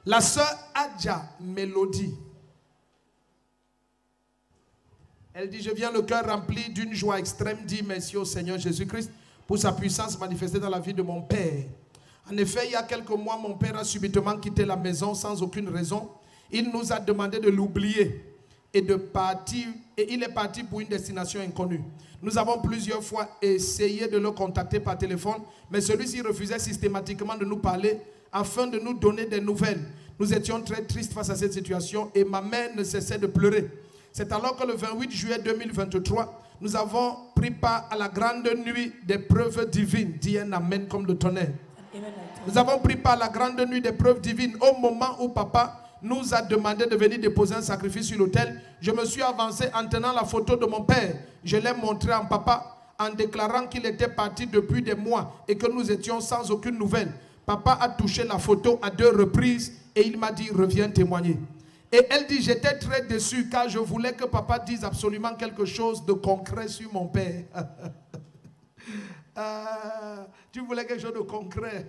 La sœur Adja Mélodie. Elle dit, je viens le cœur rempli d'une joie extrême, dit merci au Seigneur Jésus-Christ pour sa puissance manifestée dans la vie de mon père. En effet, il y a quelques mois, mon père a subitement quitté la maison sans aucune raison. Il nous a demandé de l'oublier et de partir, et il est parti pour une destination inconnue. Nous avons plusieurs fois essayé de le contacter par téléphone, mais celui-ci refusait systématiquement de nous parler afin de nous donner des nouvelles. Nous étions très tristes face à cette situation et ma mère ne cessait de pleurer. C'est alors que le 28 juillet 2023, nous avons pris part à la grande nuit des preuves divines. Dis un amen comme le tonnerre. Nous avons pris part à la grande nuit des preuves divines. Au moment où papa nous a demandé de venir déposer un sacrifice sur l'autel, je me suis avancé en tenant la photo de mon père. Je l'ai montré à papa en déclarant qu'il était parti depuis des mois et que nous étions sans aucune nouvelle. Papa a touché la photo à 2 reprises et il m'a dit, reviens témoigner. Et elle dit, j'étais très déçu car je voulais que papa dise absolument quelque chose de concret sur mon père. Tu voulais quelque chose de concret.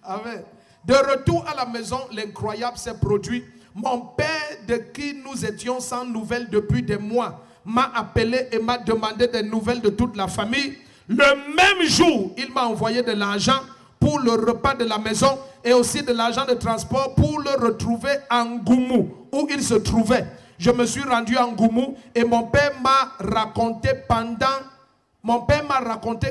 Amen. De retour à la maison, l'incroyable s'est produit. Mon père, de qui nous étions sans nouvelles depuis des mois, m'a appelé et m'a demandé des nouvelles de toute la famille. Le même jour, il m'a envoyé de l'argent pour le repas de la maison et aussi de l'argent de transport pour le retrouver à Ngoumou, où il se trouvait. Je me suis rendu à Ngoumou et mon père m'a raconté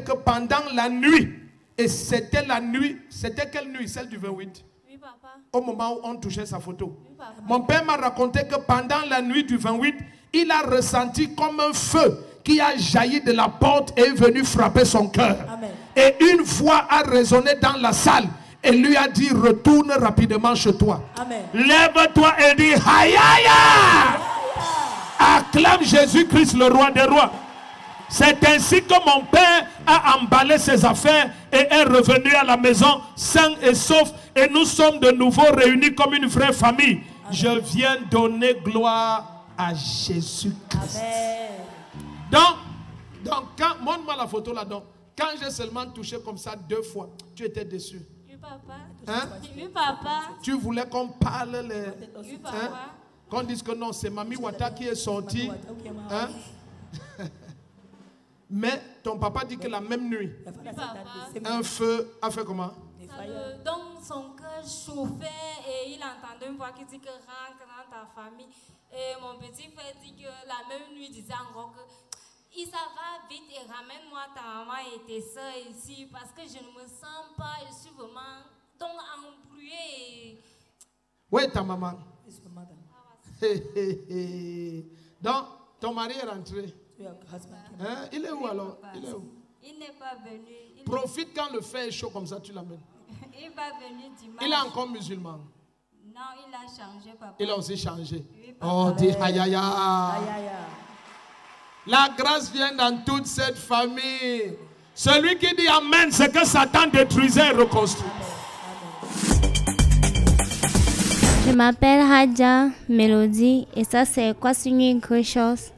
que pendant la nuit, et c'était la nuit, c'était quelle nuit? Celle du 28? Oui, papa. Au moment où on touchait sa photo. Oui, papa. Mon père m'a raconté que pendant la nuit du 28, il a ressenti comme un feu qui a jailli de la porte et est venu frapper son cœur. Et une voix a résonné dans la salle et lui a dit, retourne rapidement chez toi. Lève-toi et dis, aïe aïe aïe. Acclame Jésus-Christ, le roi des rois. C'est ainsi que mon père a emballé ses affaires et est revenu à la maison sain et sauf. Et nous sommes de nouveau réunis comme une vraie famille. Amen. Je viens donner gloire à Jésus-Christ. Donc quand, montre-moi la photo là-dedans. Quand j'ai seulement touché comme ça 2 fois, tu étais déçu. Oui, papa. Hein? Oui, papa. Tu voulais qu'on parle les... Oui, papa. Hein? Qu'on dise que non, c'est Mami Wata qui est sortie. Hein? Mais ton papa dit que la même nuit, un feu a fait comment? Donc son cœur chauffait et il entendait une voix qui dit que rentre dans ta famille. Et mon petit frère dit que la même nuit disait encore que ça va vite et ramène-moi ta maman et tes soeurs ici parce que je ne me sens pas, je suis vraiment donc embrouillée. Où est ta maman? Donc ton mari est rentré. Hein? Il est où alors? Il est où? Il n'est pas venu. Profite quand le fait est chaud comme ça, tu l'amènes. Il va venir dimanche. Il est encore musulman. Non, il a changé, papa. Il a aussi changé. Oui, oh, dis aïe aïe aïe. La grâce vient dans toute cette famille. Celui qui dit amen, c'est que Satan détruisait et reconstruit. Je m'appelle Hadja Mélodie et ça c'est Kwasuni Grechos.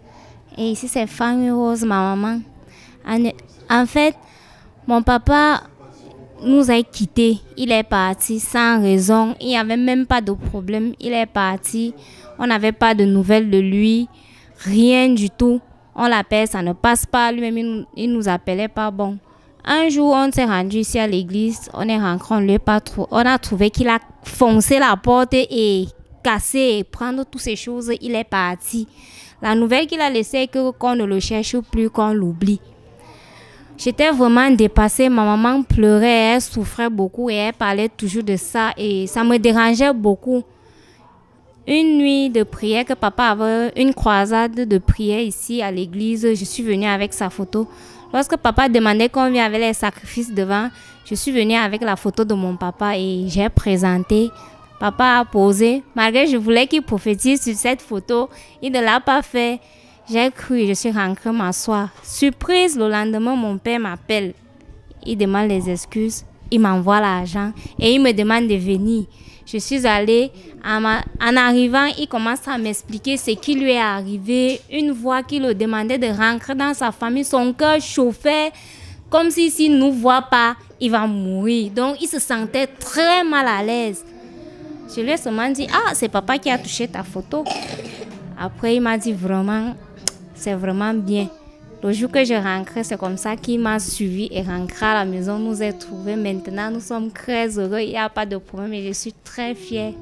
Et ici c'est Fanny Rose, ma maman. En fait, mon papa nous a quittés. Il est parti sans raison. Il n'y avait même pas de problème. Il est parti. On n'avait pas de nouvelles de lui. Rien du tout. On l'appelle, ça ne passe pas. Lui-même, il nous appelait pas bon. Un jour, on s'est rendu ici à l'église. On est rentré, on a trouvé qu'il a foncé la porte et cassé et prendre toutes ces choses. Il est parti. La nouvelle qu'il a laissée est qu'on ne le cherche plus, qu'on l'oublie. J'étais vraiment dépassée. Ma maman pleurait, elle souffrait beaucoup et elle parlait toujours de ça. Et ça me dérangeait beaucoup. Une nuit de prière, que papa avait une croisade de prière ici à l'église, je suis venue avec sa photo. Lorsque papa demandait qu'on vienne avec les sacrifices devant, je suis venue avec la photo de mon papa et j'ai présenté. Papa a posé. Malgré que je voulais qu'il prophétise sur cette photo, il ne l'a pas fait. J'ai cru et je suis rentrée m'asseoir. Surprise, le lendemain, mon père m'appelle. Il demande les excuses. Il m'envoie l'argent et il me demande de venir. Je suis allée. En arrivant, il commence à m'expliquer ce qui lui est arrivé. Une voix qui le demandait de rentrer dans sa famille. Son cœur chauffait comme si s'il ne nous voit pas, il va mourir. Donc, il se sentait très mal à l'aise. Je lui ai seulement dit, ah, c'est papa qui a touché ta photo. Après, il m'a dit vraiment, c'est vraiment bien. Le jour que je rentrais, c'est comme ça qu'il m'a suivi et rentré à la maison, nous a trouvés. Maintenant, nous sommes très heureux, il n'y a pas de problème et je suis très fière.